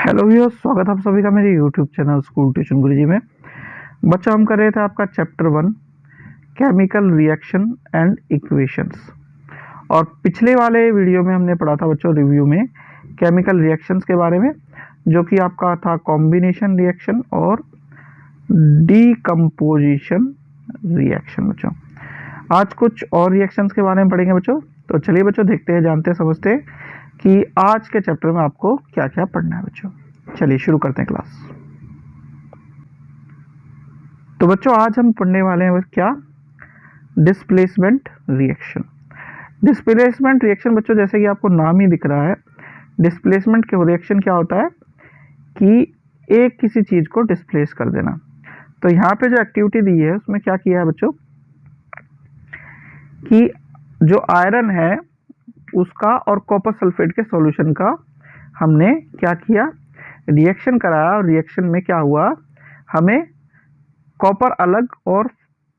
Hello viewers, स्वागत है आप सभी का मेरे यूट्यूब चैनल स्कूल ट्यूशन गुरुजी में। बच्चों, हम कर रहे थे आपका chapter 1 chemical reaction and equations. और पिछले वाले वीडियो में हमने पढ़ा था बच्चों रिव्यू में केमिकल रिएक्शंस के बारे में, जो कि आपका था कॉम्बिनेशन रिएक्शन और डीकम्पोजिशन रिएक्शन। बच्चों आज कुछ और रिएक्शंस के बारे में पढ़ेंगे बच्चों। तो चलिए बच्चों, देखते हैं, जानते हैं, समझते हैं कि आज के चैप्टर में आपको क्या क्या पढ़ना है बच्चों। चलिए शुरू करते हैं क्लास। तो बच्चों आज हम पढ़ने वाले हैं क्या, डिस्प्लेसमेंट रिएक्शन। डिस्प्लेसमेंट रिएक्शन बच्चों, जैसे कि आपको नाम ही दिख रहा है, डिस्प्लेसमेंट के रिएक्शन क्या होता है कि एक किसी चीज को डिस्प्लेस कर देना। तो यहाँ पे जो एक्टिविटी दी है उसमें क्या किया है बच्चों कि जो आयरन है उसका और कॉपर सल्फेट के सॉल्यूशन का हमने क्या किया, रिएक्शन कराया। और रिएक्शन में क्या हुआ, हमें कॉपर अलग और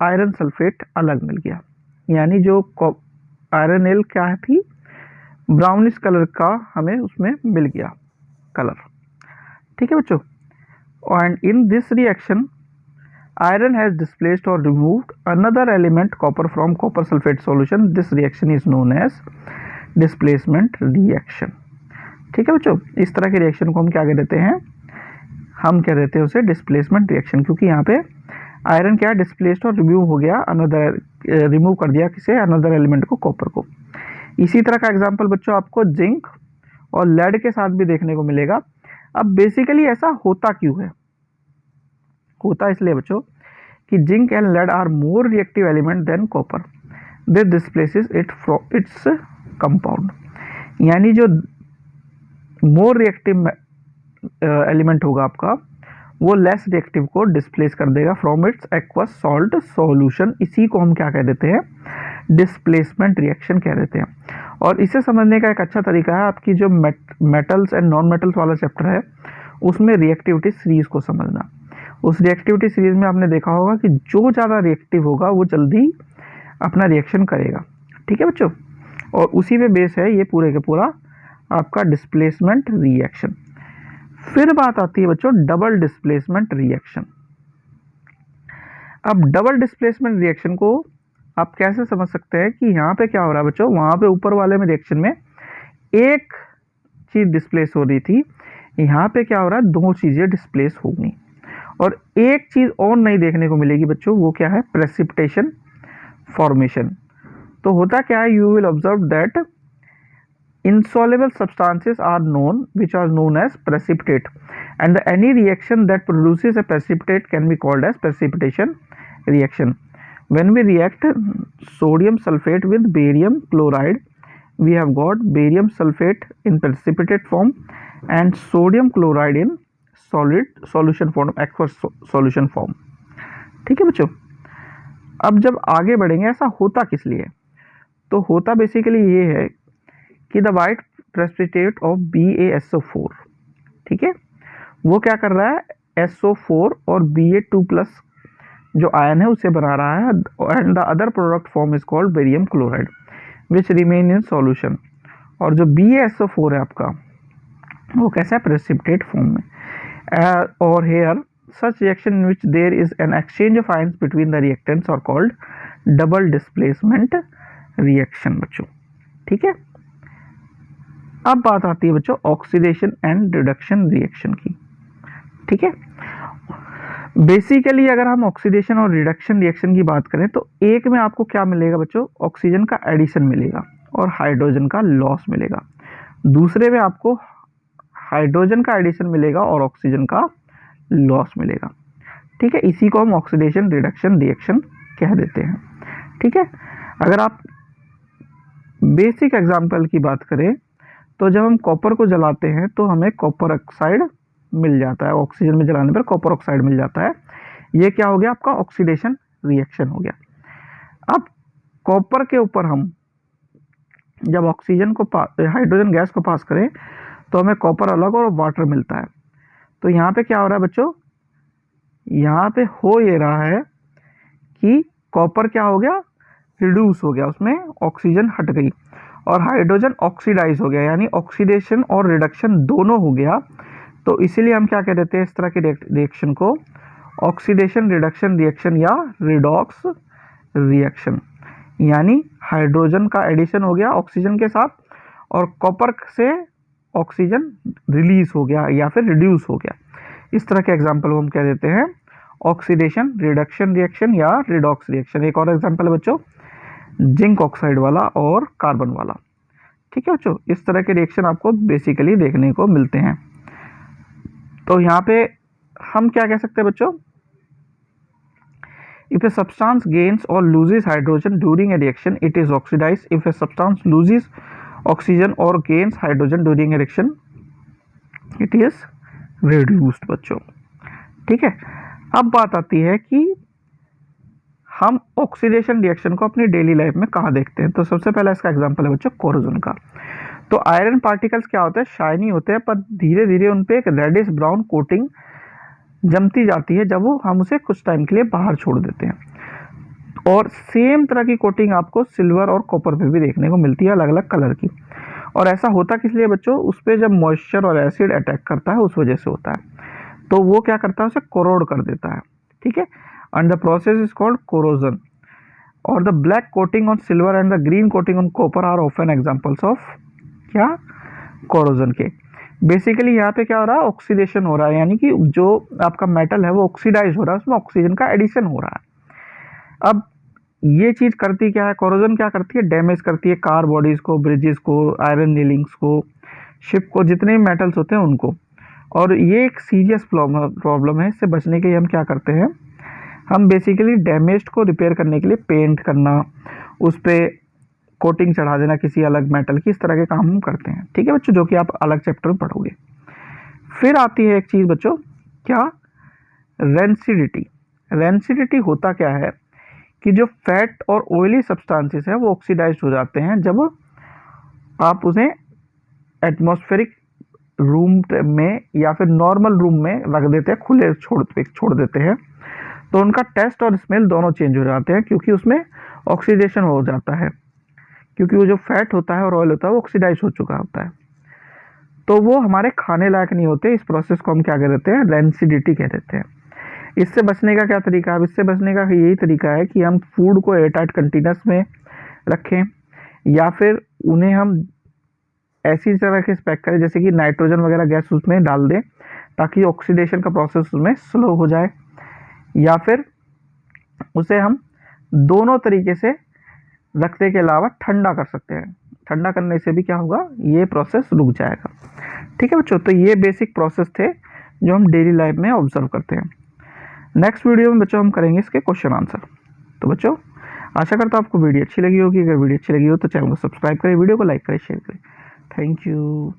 आयरन सल्फेट अलग मिल गया। यानी जो आयरन एल क्या थी, ब्राउनिश कलर का हमें उसमें मिल गया कलर। ठीक है बच्चों। And in this reaction iron has displaced or removed another element copper from copper sulfate solution. This reaction is known as displacement reaction. ठीक है बच्चों, इस तरह के रिएक्शन को हम क्या कह देते हैं, हम कह देते हैं उसे डिस्प्लेसमेंट रिएक्शन, क्योंकि यहाँ पे आयरन क्या डिस्प्लेस्ड और रिमूव हो गया, अनदर रिमूव कर दिया किसे, अनदर एलिमेंट को, कॉपर को। इसी तरह का एग्जांपल बच्चों आपको जिंक और लेड के साथ भी देखने को मिलेगा। अब बेसिकली ऐसा होता क्यों है, होता इसलिए बच्चों कि zinc and lead are more reactive element than copper, this displaces it from its compound. यानी जो मोर रिएक्टिव एलिमेंट होगा आपका, वो लेस रिएक्टिव को डिस्प्लेस कर देगा from its aqueous salt solution. इसी को हम क्या कह देते हैं, डिस्प्लेसमेंट रिएक्शन कह देते हैं। और इसे समझने का एक अच्छा तरीका है, आपकी जो मेटल्स एंड नॉन मेटल्स वाला चैप्टर है उसमें रिएक्टिविटी सीरीज को समझना। उस रिएक्टिविटी सीरीज में आपने देखा होगा कि जो ज़्यादा रिएक्टिव होगा वो जल्दी अपना रिएक्शन करेगा। ठीक है बच्चों, और उसी पे बेस है ये पूरे के पूरा आपका डिस्प्लेसमेंट रिएक्शन। फिर बात आती है बच्चों डबल डिस्प्लेसमेंट रिएक्शन। अब डबल डिस्प्लेसमेंट रिएक्शन को आप कैसे समझ सकते हैं कि यहाँ पे क्या हो रहा है बच्चों, वहाँ पे ऊपर वाले में रिएक्शन में एक चीज़ डिस्प्लेस हो रही थी, यहाँ पे क्या हो रहा है, दो चीज़ें डिस्प्लेस होंगी। और एक चीज और नई देखने को मिलेगी बच्चों, वो क्या है, प्रेसिपिटेशन फॉर्मेशन। तो होता क्या है, you will observe that insoluble substances are known which are known as precipitate, and any reaction that produces a precipitate can be called as precipitation reaction. When we react sodium sulfate with barium chloride, we have got barium sulfate in precipitate form and sodium chloride in solid solution form, aqueous solution form. ठीक है बच्चों। अब जब आगे बढ़ेंगे, ऐसा होता किस लिए, तो होता बेसिकली ये है कि the white precipitate of BaSO4, ठीक है, वो क्या कर रहा है, SO4 और Ba2+ जो आयन है उसे बना रहा है, and the other product form is called barium chloride which remain in solution. और जो BaSO4 है आपका, वो कैसा है, प्रेसिपिटेट फॉर्म में। Or here such reaction in which there is an exchange of ions between the reactants are called double displacement reaction बच्चों। ठीक है। अब बात आती है बच्चों ऑक्सीडेशन एंड रिडक्शन रिएक्शन की। ठीक है, बेसिकली अगर हम ऑक्सीडेशन और रिडक्शन रिएक्शन की बात करें तो एक में आपको क्या मिलेगा बच्चों, ऑक्सीजन का एडिशन मिलेगा और हाइड्रोजन का लॉस मिलेगा। दूसरे में आपको हाइड्रोजन का एडिशन मिलेगा और ऑक्सीजन का लॉस मिलेगा। ठीक है, इसी को हम ऑक्सीडेशन रिडक्शन रिएक्शन कह देते हैं। ठीक है, अगर आप बेसिक एग्जांपल की बात करें तो जब हम कॉपर को जलाते हैं तो हमें कॉपर ऑक्साइड मिल जाता है, ऑक्सीजन में जलाने पर कॉपर ऑक्साइड मिल जाता है। ये क्या हो गया, आपका ऑक्सीडेशन रिएक्शन हो गया। अब कॉपर के ऊपर हम जब ऑक्सीजन को हाइड्रोजन गैस को पास करें तो हमें कॉपर अलग और वाटर मिलता है। तो यहाँ पे क्या हो रहा है बच्चों, यहाँ पे हो ये रहा है कि कॉपर क्या हो गया, रिड्यूस हो गया, उसमें ऑक्सीजन हट गई और हाइड्रोजन ऑक्सीडाइज हो गया, यानी ऑक्सीडेशन और रिडक्शन दोनों हो गया। तो इसीलिए हम क्या कह देते हैं इस तरह के रिएक्शन को, ऑक्सीडेशन रिडक्शन रिएक्शन या रिडॉक्स रिएक्शन। यानी हाइड्रोजन का एडिशन हो गया ऑक्सीजन के साथ और कॉपर से ऑक्सीजन रिलीज हो गया या फिर रिड्यूस हो गया, इस तरह के एग्जाम्पल हम कह देते हैं ऑक्सीडेशन रिडक्शन रिएक्शन या रिडॉक्स रिएक्शन। एक और एग्जाम्पल है बच्चों जिंक ऑक्साइड वाला और कार्बन वाला। ठीक है बच्चों, इस तरह के रिएक्शन आपको बेसिकली देखने को मिलते हैं। तो यहाँ पे हम क्या कह सकते हैं बच्चों, if a substance gains or loses hydrogen during a reaction it is oxidized, if a substance loses oxygen or gains hydrogen during a reaction it is reduced बच्चों। ठीक है, अब बात आती है कि हम ऑक्सीडेशन रिएक्शन को अपनी डेली लाइफ में कहाँ देखते हैं। तो सबसे पहला इसका एग्जांपल है बच्चों कोरोजन का। तो आयरन पार्टिकल्स क्या होते हैं, शाइनी होते हैं, पर धीरे धीरे उन पे एक रेडिश ब्राउन कोटिंग जमती जाती है जब वो हम उसे कुछ टाइम के लिए बाहर छोड़ देते हैं। और सेम तरह की कोटिंग आपको सिल्वर और कॉपर पे भी देखने को मिलती है, अलग अलग कलर की। और ऐसा होता किस लिए बच्चों, उस पर जब मॉइस्चर और एसिड अटैक करता है उस वजह से होता है। तो वो क्या करता है, उसे कोरोड कर देता है। ठीक है, and the process is called corrosion. और the black coating on silver and the green coating on copper are often examples of क्या, कोरोजन के। बेसिकली यहाँ पे क्या हो रहा है, ऑक्सीडेशन हो रहा है, यानी कि जो आपका मेटल है वो ऑक्सीडाइज हो रहा है, उसमें ऑक्सीजन का एडिशन हो रहा है। अब ये चीज करती क्या है, कोरोजन क्या करती है, डैमेज करती है कार बॉडीज को, ब्रिजेस को, आयरन नीलिंग्स को, शिप को, जितने भी मेटल्स होते हैं उनको। और ये एक सीरियस प्रॉब्लम है। इससे बचने के लिए हम क्या करते हैं, हम बेसिकली डैमेज को रिपेयर करने के लिए पेंट करना, उस पर कोटिंग चढ़ा देना किसी अलग मेटल की, इस तरह के काम हम करते हैं। ठीक है बच्चों, जो कि आप अलग चैप्टर में पढ़ोगे। फिर आती है एक चीज बच्चों, क्या, रेंसिडिटी। रेंसिडिटी होता क्या है कि जो फैट और ऑयली सब्सटेंसेस है वो ऑक्सीडाइज हो जाते हैं जब आप उन्हें एटमॉस्फेरिक रूम में या फिर नॉर्मल रूम में रख देते हैं, खुले छोड़ देते हैं। तो उनका टेस्ट और स्मेल दोनों चेंज हो जाते हैं, क्योंकि उसमें ऑक्सीडेशन हो जाता है, क्योंकि वो जो फैट होता है और ऑयल होता है वो ऑक्सीडाइज हो चुका होता है, तो वो हमारे खाने लायक नहीं होते। इस प्रोसेस को हम क्या कह देते हैं, रेंसिडिटी कह देते हैं। इससे बचने का क्या तरीका है, इससे बचने का यही तरीका है कि हम फूड को एयरटाइट कंटेनर्स में रखें, या फिर उन्हें हम ऐसी तरह के पैक करें जैसे कि नाइट्रोजन वगैरह गैस उसमें डाल दें, ताकि ऑक्सीडेशन का प्रोसेस उसमें स्लो हो जाए। या फिर उसे हम दोनों तरीके से रखने के अलावा ठंडा कर सकते हैं। ठंडा करने से भी क्या होगा, ये प्रोसेस रुक जाएगा। ठीक है बच्चों, तो ये बेसिक प्रोसेस थे जो हम डेली लाइफ में ऑब्जर्व करते हैं। नेक्स्ट वीडियो में बच्चों हम करेंगे इसके क्वेश्चन आंसर। तो बच्चों आशा करता हूँ आपको वीडियो अच्छी लगी होगी। अगर वीडियो अच्छी लगी हो तो चैनल को सब्सक्राइब करें, वीडियो को लाइक करें, शेयर करें। Thank you.